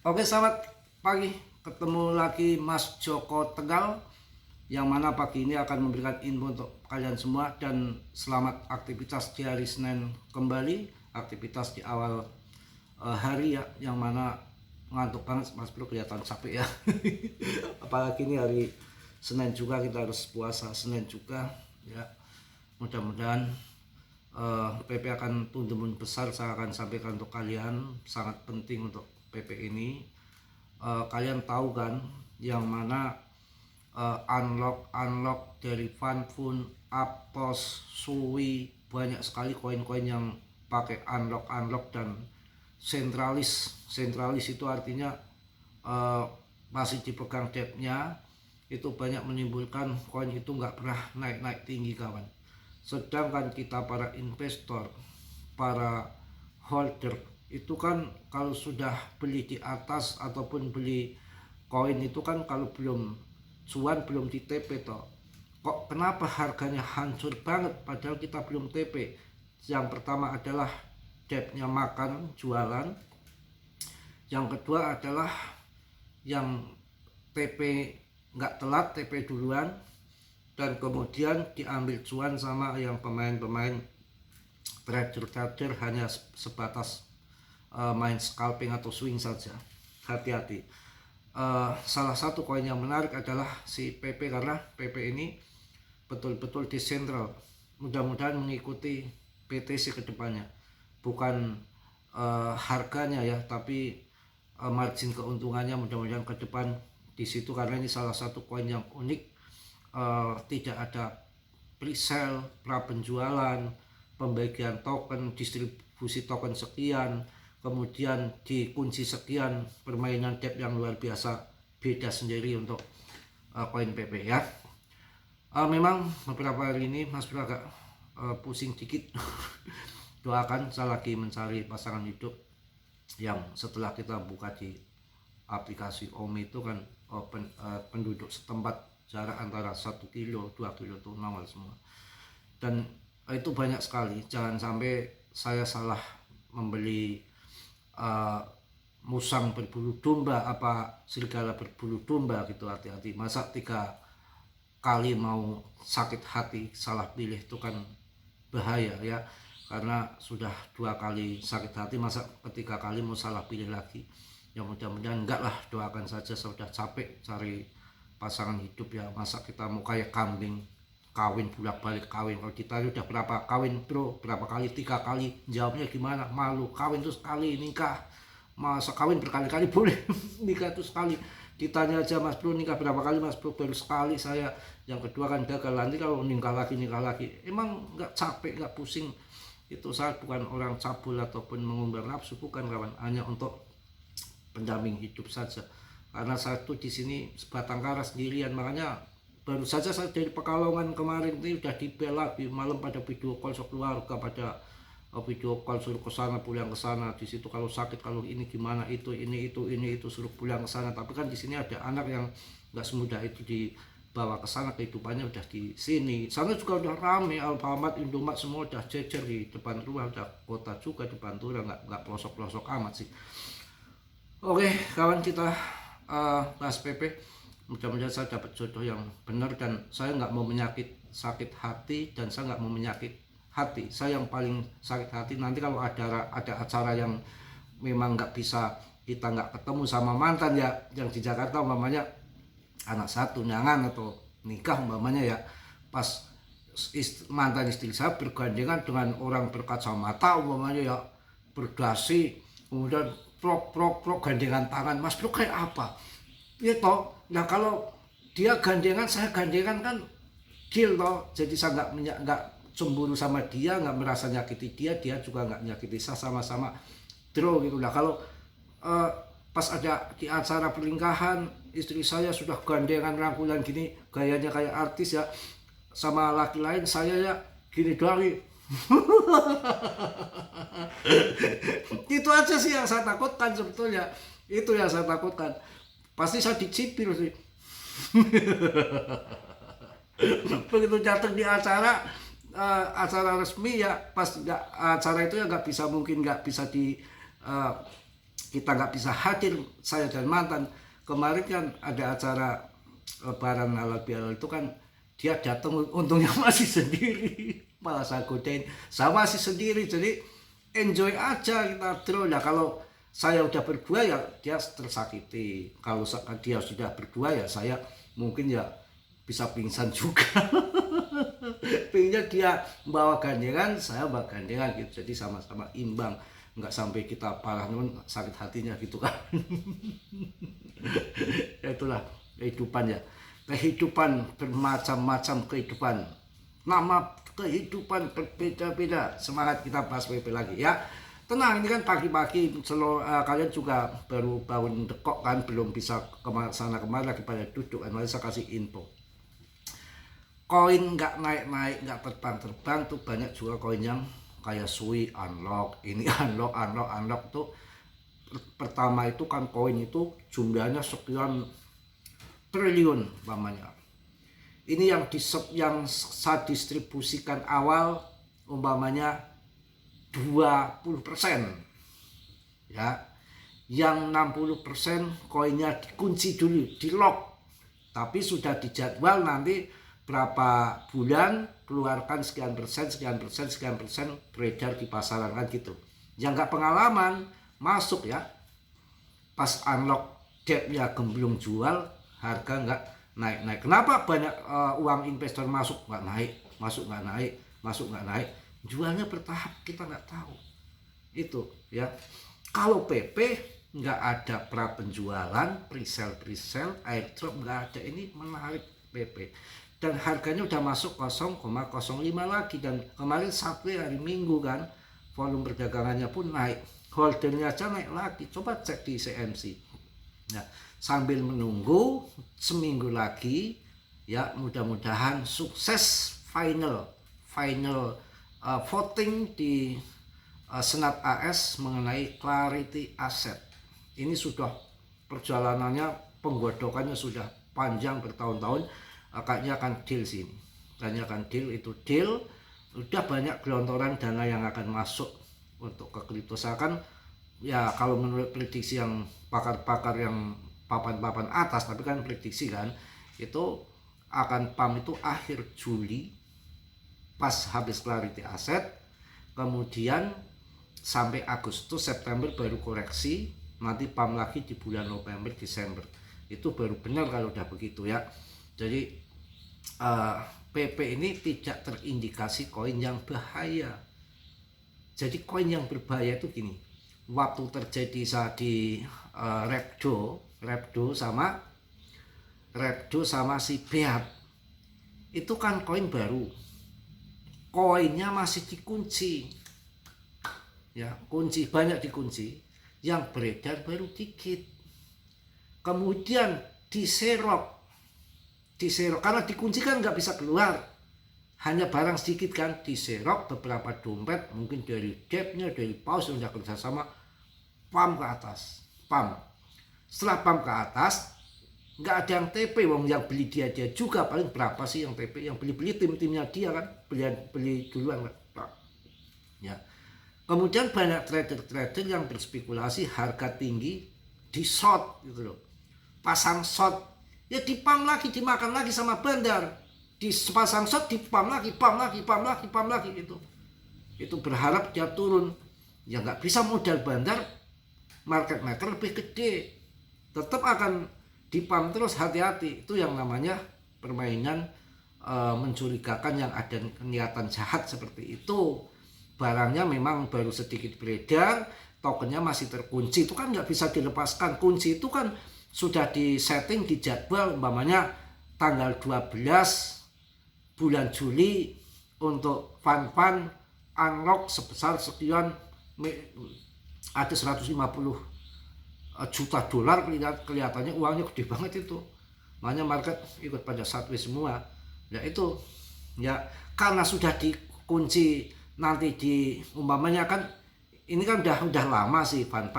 Oke, selamat pagi. Ketemu lagi Mas Joko Tegal, yang mana pagi ini akan memberikan info untuk kalian semua. Dan selamat aktivitas di hari Senin kembali, aktivitas di awal hari ya, yang mana ngantuk banget Mas Bro, kelihatan capek ya. Apalagi ini hari Senin juga, kita harus puasa Senin juga ya. Mudah-mudahan PP akan tumbuh besar. Saya akan sampaikan untuk kalian, sangat penting untuk PP ini. Kalian tahu kan yang mana unlock dari Funfun, Aptos, Sui, banyak sekali koin-koin yang pakai unlock dan sentralis itu artinya masih dipegang depnya, itu banyak menimbulkan koin itu nggak pernah naik tinggi kawan. Sedangkan kita para investor, para holder itu kan kalau sudah beli di atas ataupun beli koin itu kan kalau belum cuan, belum di TP toh. Kok kenapa harganya hancur banget padahal kita belum TP? Yang pertama adalah debtnya makan jualan. Yang kedua adalah yang TP nggak telat, TP duluan, dan kemudian diambil cuan sama yang pemain-pemain trader hanya sebatas main scalping atau swing saja. Hati-hati. Salah satu koin yang menarik adalah si PP, karena PP ini betul-betul desentral. Mudah-mudahan mengikuti PTC ke depannya, bukan harganya ya, tapi margin keuntungannya mudah-mudahan ke depan di situ, karena ini salah satu koin yang unik. Tidak ada pre-sale, pra penjualan, pembagian token, distribusi token sekian, kemudian dikunci sekian, permainan dep yang luar biasa, beda sendiri untuk koin PP ya. Memang beberapa hari ini Mas Bro agak pusing dikit. Doakan, saya lagi mencari pasangan hidup yang setelah kita buka di aplikasi OMI itu kan penduduk setempat jarak antara 1 kilo 2 kilo itu nongol semua, dan itu banyak sekali. Jangan sampai saya salah membeli musang berbulu domba, apa serigala berbulu domba gitu. Hati-hati, masa 3 kali mau sakit hati salah pilih itu kan bahaya ya, karena sudah 2 kali sakit hati, masa ketiga kali mau salah pilih lagi. Ya mudah-mudahan enggak lah, doakan saja. Sudah capek cari pasangan hidup ya, masa kita mau kayak kambing kawin bolak-balik kawin. Kalau kita udah berapa kawin bro, berapa kali, 3 kali, jawabnya gimana? Malu. Kawin tuh sekali, nikah masa kawin berkali-kali boleh? Nikah tuh sekali. Ditanya aja Mas Bro nikah berapa kali? Mas Bro baru sekali saya, yang kedua kan gagal. Nanti kalau nikah lagi emang nggak capek, nggak pusing? Itu saya bukan orang cabul ataupun mengumbar nafsu, bukan kawan, hanya untuk pendamping hidup saja. Karena saya tuh di sini sebatang kara sendirian, makanya baru saja saya dari Pekalongan kemarin ini udah dibela malam, pada video call keluarga, pada video call suruh ke sana pulang ke sana. Di situ kalau sakit, kalau ini gimana, itu suruh pulang ke sana. Tapi kan di sini ada anak yang nggak semudah itu dibawa ke sana, kehidupannya udah di sini. Sana juga udah rame, Alfamart, Indomaret semua udah jejer di depan rumah, udah kota juga depan tuh, nggak pelosok-pelosok amat sih. Oke kawan, kita bahas PP. Mudah-mudahan saya dapat jodoh yang benar, dan saya nggak mau sakit hati, dan saya nggak mau menyakit hati. Saya yang paling sakit hati nanti kalau ada acara yang memang nggak bisa, kita nggak ketemu sama mantan ya, yang di Jakarta umpamanya anak satu nyangan atau nikah umpamanya ya, pas mantan istri saya bergandengan dengan orang berkacamata umpamanya ya, berdasi, kemudian prok gandengan tangan. Mas Bro kayak apa ya toh? Nah kalau dia gandengan, saya gandengan kan deal toh. Jadi saya nggak cemburu sama dia, nggak merasa nyakiti dia juga nggak nyakiti saya, sama-sama draw gitu lah. Kalau pas ada di acara pernikahan, istri saya sudah gandengan rangkulan gini, gayanya kayak artis ya, sama laki lain, saya ya gini doang. Itu aja sih yang saya takutkan sebetulnya. Itu yang saya takutkan. Pasti saya dicipir sih. Begitu datang di acara resmi ya, pas acara itu ya nggak bisa, mungkin nggak bisa di kita nggak bisa hadir, saya dan mantan. Kemarin kan ada acara lebaran halal bihalal itu kan, dia datang untungnya masih sendiri, malah saya godain, saya masih sendiri, jadi enjoy aja kita terus. Nah kalau saya udah berdua ya dia tersakiti, kalau dia sudah berdua ya saya mungkin ya bisa pingsan juga. Pinginnya dia bawa gandengan, saya bawa gandengan gitu, jadi sama-sama imbang, nggak sampai kita parah namun sakit hatinya gitu kan. Itulah kehidupan ya, kehidupan bermacam-macam kehidupan, nama kehidupan berbeda-beda. Semangat kita bahas PP lagi ya. Tenang, ini kan pagi-pagi, kalian juga baru bangun dekok kan, belum bisa sana kemari lagi pada duduk kan. Mari saya kasih info. Koin nggak naik-naik, nggak terbang-terbang tuh banyak juga koin yang kayak Sui unlock, ini unlock tuh. Pertama itu kan koin itu jumlahnya sekian triliun umpamanya. Ini yang saya distribusikan awal umpamanya 20%. Ya. Yang 60% koinnya dikunci dulu, di lock. Tapi sudah dijadwal nanti berapa bulan keluarkan sekian persen beredar di pasaran kan gitu. Yang nggak pengalaman masuk ya, pas unlock depnya gemblung jual, harga nggak naik. Kenapa banyak uang investor masuk nggak naik, masuk nggak naik, jualnya bertahap, kita nggak tahu itu ya. Kalau PP nggak ada pra penjualan, presale, airdrop nggak ada, ini menarik PP. Dan harganya udah masuk 0,05 lagi, dan kemarin sampai hari Minggu kan volume perdagangannya pun naik, holdernya aja naik lagi. Coba cek di CMC. Nah, sambil menunggu seminggu lagi ya, mudah-mudahan sukses final voting di Senat AS mengenai Clarity Asset. Ini sudah perjalanannya, penggodokannya sudah panjang bertahun-tahun. Kayaknya akan deal sini, itu deal. Udah banyak gelontoran dana yang akan masuk untuk ke kripto. Seakan ya, kalau menurut prediksi yang pakar-pakar yang papan-papan atas, tapi kan prediksi kan, itu akan pump itu akhir Juli pas habis Clarity Asset, kemudian sampai Agustus September baru koreksi, nanti pump lagi di bulan November Desember. Itu baru benar kalau udah begitu ya. Jadi PP ini tidak terindikasi koin yang bahaya. Jadi koin yang berbahaya itu gini, waktu terjadi saat di Repdo sama si Beat, itu kan koin baru, koinnya masih dikunci ya, banyak dikunci, yang beredar baru dikit, kemudian diserok karena dikunci kan nggak bisa keluar, hanya barang sedikit kan, diserok beberapa dompet, mungkin dari debtnya, dari paus yang udah kerjasama, pump ke atas. Setelah pump ke atas, nggak ada yang TP, wong yang beli dia juga, paling berapa sih yang TP, yang beli tim-timnya dia kan, beli duluan kan ya. Kemudian banyak trader yang berspekulasi harga tinggi di short gitu loh, pasang short ya, dipam lagi, dimakan lagi sama bandar, dipasang short, dipam lagi itu berharap dia turun. Ya nggak bisa, modal bandar, market maker lebih gede, tetap akan dipam terus. Hati-hati, itu yang namanya permainan mencurigakan, yang ada niatan jahat seperti itu. Barangnya memang baru sedikit beredar, tokennya masih terkunci, itu kan nggak bisa dilepaskan. Kunci itu kan sudah disetting, dijadwal, umpamanya tanggal 12 bulan Juli untuk fund unlock sebesar sekian, ada 150 juta dolar, kelihatannya uangnya gede banget itu. Makanya market ikut pada sideways semua. Ya itu ya, karena sudah dikunci, nanti di umpamanya kan ini kan udah lama sih fund.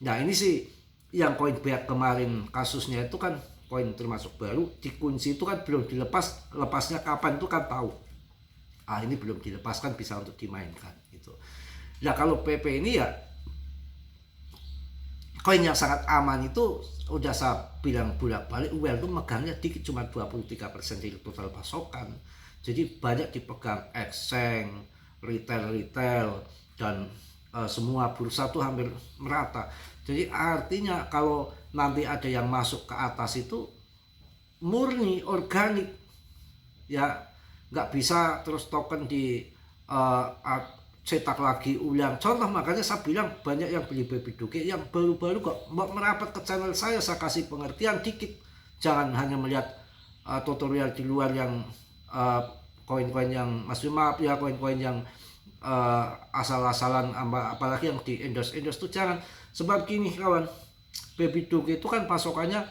Nah ini sih yang koin Beat kemarin kasusnya itu kan koin termasuk baru, dikunci itu kan belum dilepas, lepasnya kapan itu kan tahu. Ini belum dilepaskan, bisa untuk dimainkan gitu. Nah kalau PP ini ya koin yang sangat aman itu udah saya bilang bolak-balik, well itu megangnya dikit, cuma 23% dari total pasokan. Jadi banyak dipegang exchange, retail dan semua bursa tuh hampir merata. Jadi artinya kalau nanti ada yang masuk ke atas itu murni organik ya, nggak bisa terus token di cetak lagi ulang. Contoh makanya saya bilang banyak yang beli baby doge yang baru-baru kok merapat ke channel saya kasih pengertian dikit. Jangan hanya melihat tutorial di luar yang koin-koin yang maaf ya, koin-koin yang asal-asalan, apalagi yang di endorse tuh jangan. Sebab gini kawan, baby doge itu kan pasokannya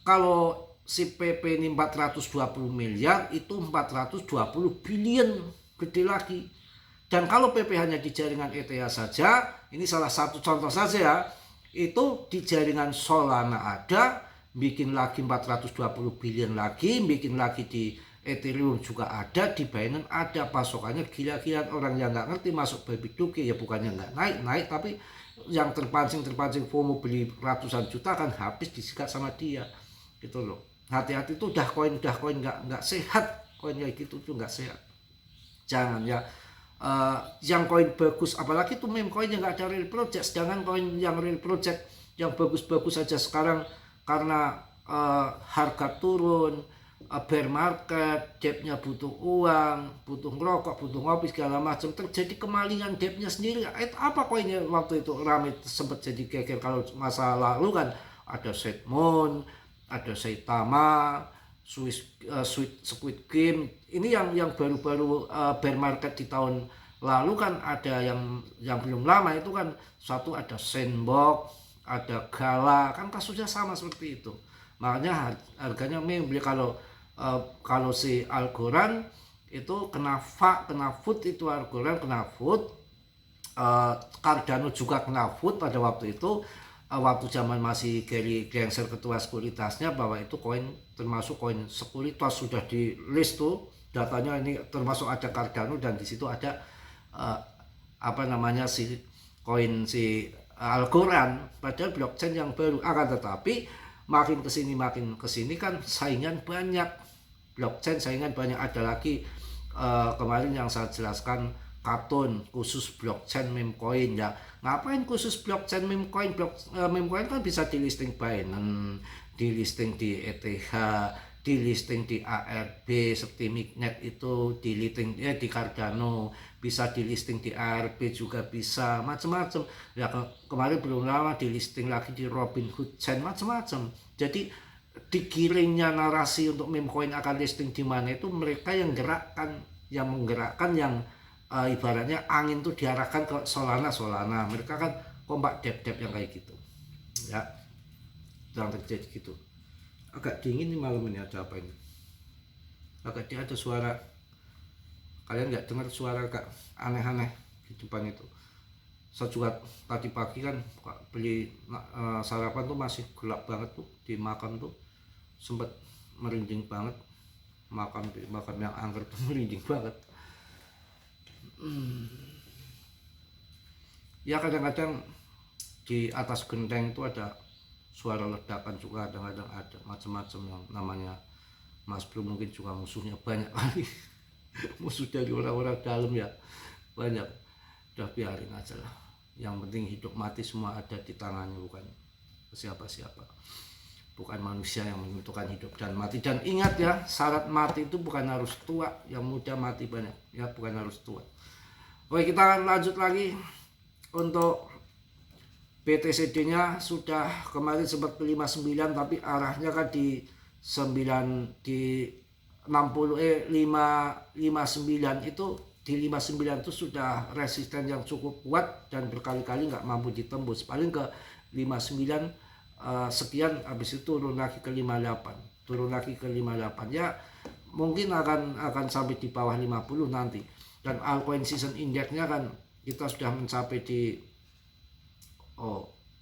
kalau si PP ini 420 miliar itu 420 billion, gede lagi. Dan kalau PP hanya di jaringan ETH saja, ini salah satu contoh saja ya, itu di jaringan Solana ada, bikin lagi 420 billion lagi, bikin lagi di Ethereum juga ada, di Binance ada, pasokannya gila-gilaan. Orang yang nggak ngerti masuk baby doge ya bukannya nggak naik, tapi yang terpancing FOMO beli ratusan juta kan habis disikat sama dia gitu loh. Hati-hati tuh udah koin nggak sehat, koin kayak gitu tuh nggak sehat. Jangan ya. Yang koin bagus, apalagi tuh meme koin yang nggak ada real project. Jangan koin yang real project yang bagus-bagus saja sekarang karena harga turun, bear market, debtnya butuh uang, butuh ngerokok, butuh ngopi segala macam, terjadi kemalingan debtnya sendiri. Apa koinnya waktu itu ramai sempat jadi geger kalau masa lalu kan ada Setmon, ada Saitama, Squid Game. Ini yang baru-baru bear market di tahun lalu kan ada yang belum lama itu kan suatu ada Sandbox, ada Gala, kan kasusnya sama seperti itu. Makanya harganya beli kalau si Algorand itu kena food itu, Algorand kena food, Cardano juga kena food pada waktu itu. Waktu zaman masih Gary Gensler ketua sekuritasnya, bahwa itu koin termasuk koin sekuritas, sudah di list tuh datanya, ini termasuk ada Cardano dan di situ ada si koin si Algorand, padahal blockchain yang baru. Akan tetapi makin kesini kan saingan banyak, blockchain saingan banyak. Ada lagi kemarin yang saya jelaskan Katon khusus blockchain meme coin ya. Ngapain khusus blockchain meme coin? Meme coin kan bisa di listing Binance, di listing di ETH, di listing di ARB, Septimiknet itu di listing di Cardano, bisa di listing di ARB juga bisa, macam-macam. Ya kemarin belum lama di listing lagi di Robinhood Chain, macam-macam. Jadi digiringnya narasi untuk meme coin akan listing di mana itu mereka yang menggerakkan yang ibaratnya angin tuh diarahkan ke Solana. Mereka kan kompak dep yang kayak gitu ya, yang terjadi gitu. Agak dingin nih malam ini, ada apa ini? Agak ada suara, kalian nggak dengar suara agak aneh-aneh di depan itu. Saya juga tadi pagi kan beli sarapan tuh masih gelap banget tuh, di makam tuh sempat merinding banget. Makam yang angker tuh merinding banget. Ya kadang-kadang di atas genteng itu ada suara ledakan juga, kadang-kadang ada macam-macam yang namanya Mas Bro, mungkin juga musuhnya banyak kali. Musuh dari orang-orang dalam ya banyak. Udah biarin aja lah, yang penting hidup mati semua ada di tangannya, bukan siapa-siapa, bukan manusia yang menentukan hidup dan mati. Dan ingat ya, syarat mati itu bukan harus tua, yang muda mati banyak ya, bukan harus tua. Oke, kita lanjut lagi. Untuk BTCD nya sudah kemarin sempat 59, tapi arahnya kan di 59 itu, di 59 itu sudah resisten yang cukup kuat dan berkali-kali nggak mampu ditembus. Paling ke 59 sekian, habis itu turun lagi ke 58 ya, mungkin akan sampai di bawah 50 nanti. Dan altcoin season index-nya kan kita sudah mencapai di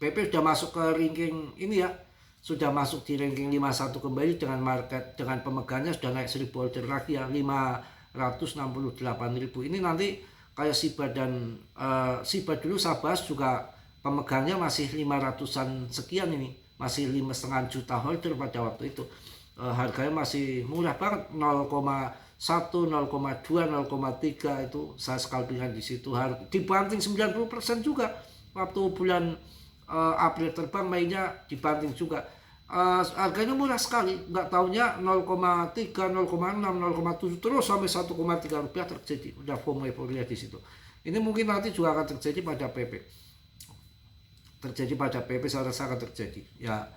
PP sudah masuk ke ranking ini ya, sudah masuk di ranking 51 kembali dengan market, dengan pemegangnya sudah naik 1000 order lagi ya, 568.000. Ini nanti kayak Shiba dan Shiba dulu saya bahas juga pemegangnya masih 500-an sekian ini, masih 5,5 juta holder pada waktu itu. Harganya masih murah banget, 0,1, 0,2, 0,3 itu saya scalpingan di situ, dibanting 90% juga waktu bulan April terbang, Mei-nya dibanting juga. Harganya murah sekali, nggak taunya 0,3, 0,6, 0,7 terus sampai 1,3 rupiah terjadi. Udah FOMO euforia di situ. Ini mungkin nanti juga akan terjadi pada PP. Saya rasa akan terjadi. Ya,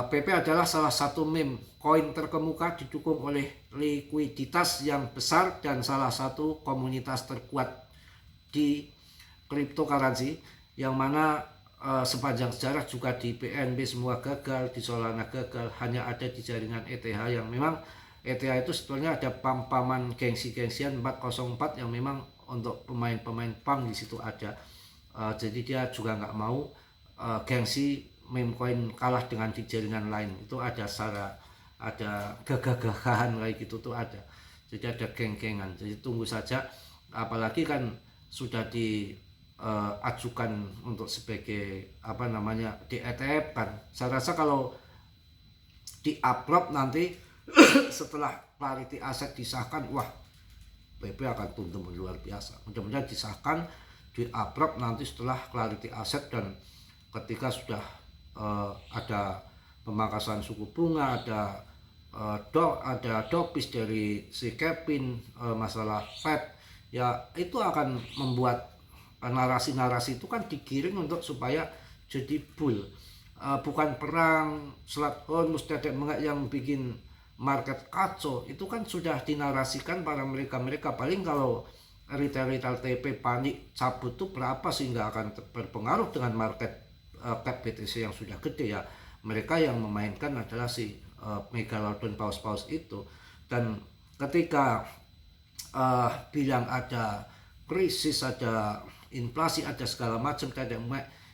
PP adalah salah satu meme koin terkemuka, didukung oleh likuiditas yang besar dan salah satu komunitas terkuat di cryptocurrency, yang mana sepanjang sejarah juga di BNB semua gagal, di Solana gagal, hanya ada di jaringan ETH yang memang ETH itu sebetulnya ada pam-paman gengsi-gengsian 404 yang memang untuk pemain-pemain PAM di situ ada. Jadi dia juga nggak mau gengsi meme coin kalah dengan di jaringan lain. Itu ada gagah-gagahan kayak gitu tuh ada. Jadi ada geng-gengan. Jadi tunggu saja, apalagi kan sudah ajukan untuk sebagai di ETF kan. Saya rasa kalau di upload nanti setelah Clarity Aset disahkan, wah PP akan tumbuh luar biasa. Mudah-mudahan disahkan, di upload nanti setelah Clarity Aset, dan ketika sudah ada pemangkasan suku bunga, ada dopis dari si Kevin, masalah Fed, ya itu akan membuat narasi-narasi itu kan digiring untuk supaya jadi bull. Bukan perang Selat Hormuz yang bikin market kacau, itu kan sudah dinarasikan para mereka paling kalau retail TP panik cabut tuh berapa sehingga akan berpengaruh dengan market cap BTC yang sudah gede ya. Mereka yang memainkan adalah si megalodon paus-paus itu. Dan ketika bilang ada krisis, ada inflasi, ada segala macam,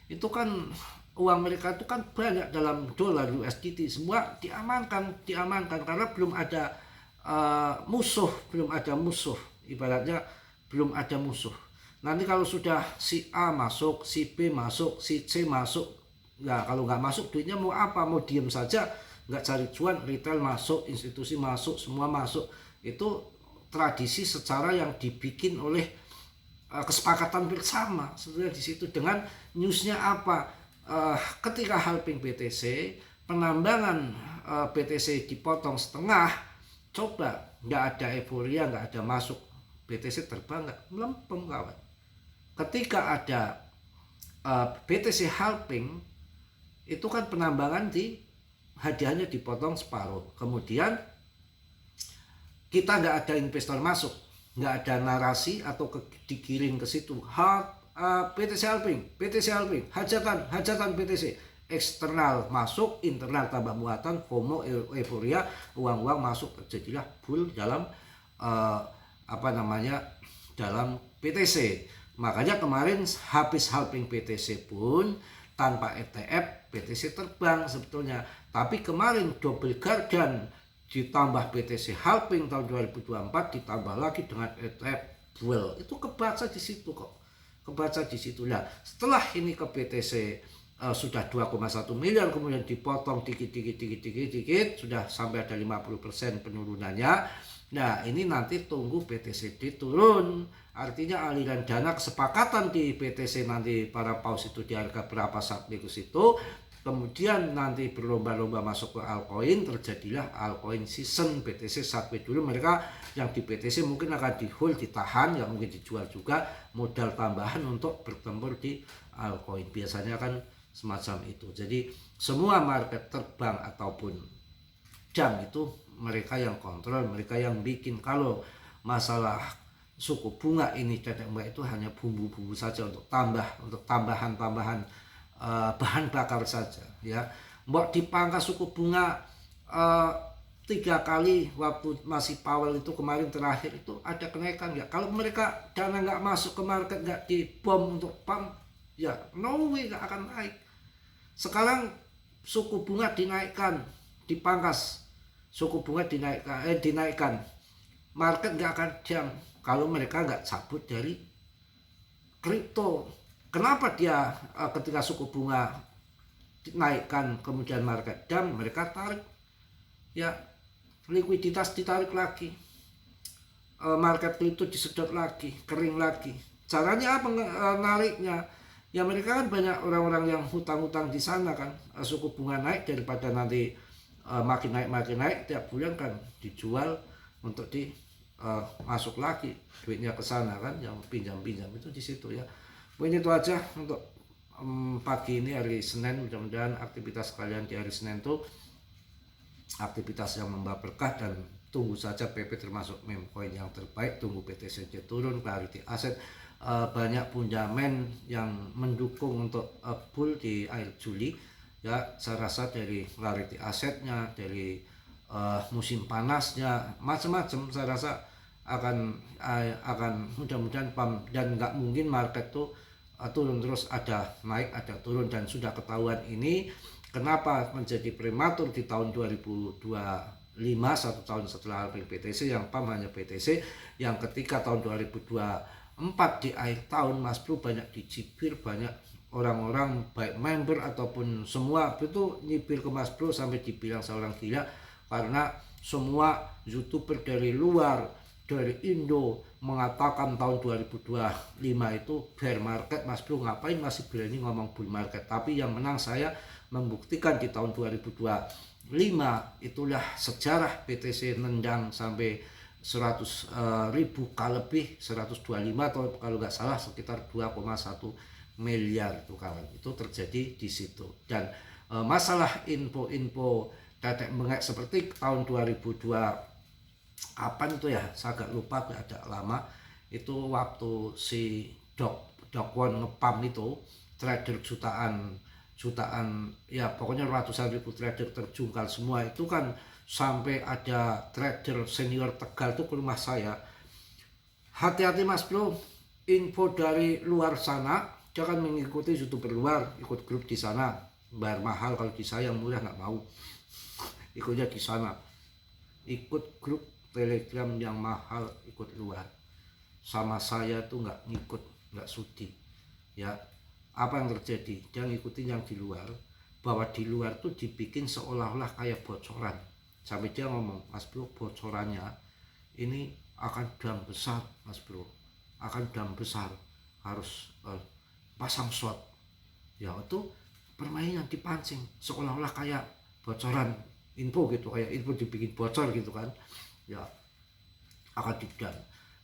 itu kan uang mereka itu kan banyak dalam dolar USDT, semua diamankan karena belum ada musuh, ibaratnya belum ada musuh. Nanti kalau sudah si A masuk, si B masuk, si C masuk, ya kalau nggak masuk duitnya mau apa? Mau diem saja, nggak cari cuan. Retail masuk, institusi masuk, semua masuk. Itu tradisi secara yang dibikin oleh kesepakatan bersama sebenarnya di situ. Dengan newsnya apa? Ketika halving BTC, penambangan BTC dipotong setengah, coba nggak ada euforia, nggak ada masuk, BTC terbang nggak, melempem kawan. Ketika ada BTC halving, itu kan penambangan hadiahnya dipotong separuh, kemudian kita nggak ada investor masuk, nggak ada narasi atau digiring ke situ. BTC halving, hajatan BTC, eksternal masuk, internal tambah muatan, FOMO, euforia, uang masuk, terjadilah bull dalam dalam BTC. Makanya kemarin habis halving BTC pun tanpa ETF BTC terbang sebetulnya. Tapi kemarin double garden ditambah BTC halving tahun 2024 ditambah lagi dengan ETF duel, itu kebaca di situ kok. Lah setelah ini ke BTC sudah 2,1 miliar, kemudian dipotong dikit sudah sampai ada 50% penurunannya. Nah ini nanti tunggu BTCD turun, artinya aliran dana kesepakatan di BTC nanti para paus itu di harga berapa saat ke situ, kemudian nanti berlomba-lomba masuk ke altcoin, terjadilah altcoin season. BTC subway dulu, mereka yang di BTC mungkin akan di hold, ditahan, nggak mungkin dijual juga, modal tambahan untuk bertempur di altcoin, biasanya kan semacam itu. Jadi semua market terbang ataupun jam itu mereka yang kontrol, mereka yang bikin. Kalau masalah suku bunga ini itu hanya bumbu-bumbu saja untuk tambahan bahan bakar saja ya. Mbok dipangkas suku bunga 3 kali waktu masih Powell itu kemarin terakhir itu ada kenaikan ya. Kalau mereka dana nggak masuk ke market, nggak dibom untuk pump ya, no way nggak akan naik. Sekarang suku bunga dinaikkan, dipangkas, suku bunga dinaikkan, market nggak akan diam kalau mereka nggak cabut dari kripto. Kenapa dia ketika suku bunga dinaikkan kemudian market down, mereka tarik, ya likuiditas ditarik lagi, market itu disedot lagi, kering lagi. Caranya apa nariknya? Ya mereka kan banyak orang-orang yang hutang-hutang di sana kan, suku bunga naik daripada nanti makin naik tiap bulan kan dijual untuk di masuk lagi duitnya ke sana kan, yang pinjam-pinjam itu di situ ya. Mungkin itu aja untuk pagi ini hari Senin. Mudah-mudahan aktivitas kalian di hari Senin tuh aktivitas yang membawa berkah, dan tunggu saja PP termasuk meme coin yang terbaik. Tunggu PTCJ turun, Clarity Aset banyak punjamen yang mendukung untuk bull di akhir Juli ya. Saya rasa dari Clarity Asetnya, dari musim panasnya, macam-macam saya rasa akan mudah-mudahan pam, dan nggak mungkin market tuh turun terus, ada naik ada turun, dan sudah ketahuan ini kenapa menjadi prematur di tahun 2025, 1 tahun setelah PTC, yang PAM hanya PTC, yang ketika tahun 2024 di akhir tahun Mas Bro banyak dicibir, banyak orang-orang baik member ataupun semua itu nyibir ke Mas Bro sampai dibilang seorang gila, karena semua YouTuber dari luar, dari Indo mengatakan tahun 2025 itu bear market. Mas Bro ngapain masih berani ngomong bull market? Tapi yang menang saya membuktikan di tahun 2025 itulah sejarah PTC nendang sampai 100.000 kali lebih, 125 atau kalau nggak salah sekitar 2,1 miliar itu kawan, itu terjadi di situ. Dan masalah info-info tetek bengek seperti tahun 2002 kapan itu ya, saya agak lupa, agak lama itu, waktu si Dokwon ngepam itu, trader jutaan ya pokoknya ratusan ribu trader terjungkal semua itu kan, sampai ada trader senior Tegal tuh ke rumah saya. Hati-hati Mas Bro, info dari luar sana, jangan mengikuti YouTuber luar, ikut grup di sana bayar mahal, kalau di saya yang murah nggak mau ikutnya di sana, ikut grup Telegram yang mahal, ikut luar. Sama saya tuh nggak ngikut, nggak sudi ya. Apa yang terjadi, dia ngikutin yang di luar, bahwa di luar tuh dibikin seolah-olah kayak bocoran, sampai dia ngomong, Mas Bro bocorannya ini akan dam besar Mas Bro, akan dam besar, harus pasang short ya. Itu permainan dipancing seolah-olah kayak bocoran info gitu, kayak info dibikin bocor gitu kan ya, akan didam.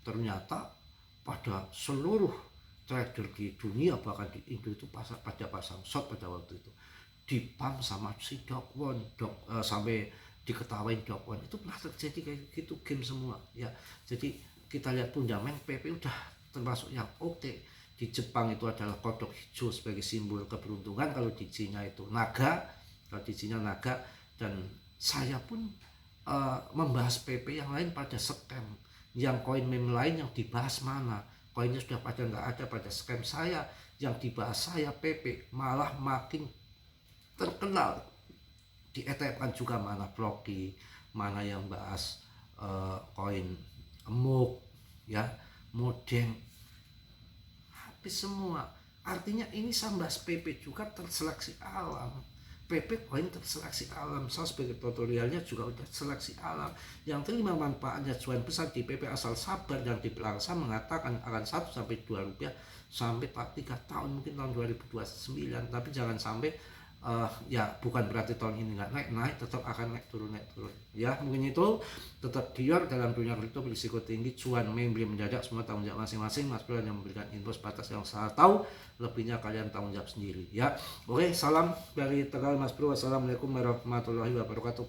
Ternyata pada seluruh trader di dunia, bahkan di Indo itu pada pasang short pada waktu itu, dipam sama si Dokwon, sampai diketawain Dokwon. Itu pernah terjadi kayak gitu, game semua ya. Jadi kita lihat punjamen PP udah termasuk yang oke. Di Jepang itu adalah kodok hijau sebagai simbol keberuntungan, kalau di Cina itu naga, kalau di Cina naga. Dan saya pun membahas PP yang lain pada scam, yang koin meme lain yang dibahas mana, koinnya sudah pada nggak ada pada scam saya, yang dibahas saya PP malah makin terkenal, dietepkan juga mana Floki, mana yang bahas koin emuk ya, modeng, habis semua. Artinya ini sambas PP juga terseleksi alam, PP koin terseleksi alam. Saya sebagai tutorialnya juga udah seleksi alam, yang terima manfaatnya cuan besar di PP asal sabar dan dipelangsa, mengatakan akan 1-2 rupiah sampai 3 tahun, mungkin tahun 2029. Tapi jangan sampai ya bukan berarti tahun ini nggak naik, tetap akan naik turun ya. Mungkin itu tetap gior dalam dunia kripto berisiko tinggi, cuan membeli mendadak, semua tanggung jawab masing-masing. Mas Bro hanya memberikan info sebatas yang saya tahu, lebihnya kalian tanggung jawab sendiri ya. Oke, salam dari Tegal Mas Bro. Wassalamualaikum warahmatullahi wabarakatuh.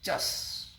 Just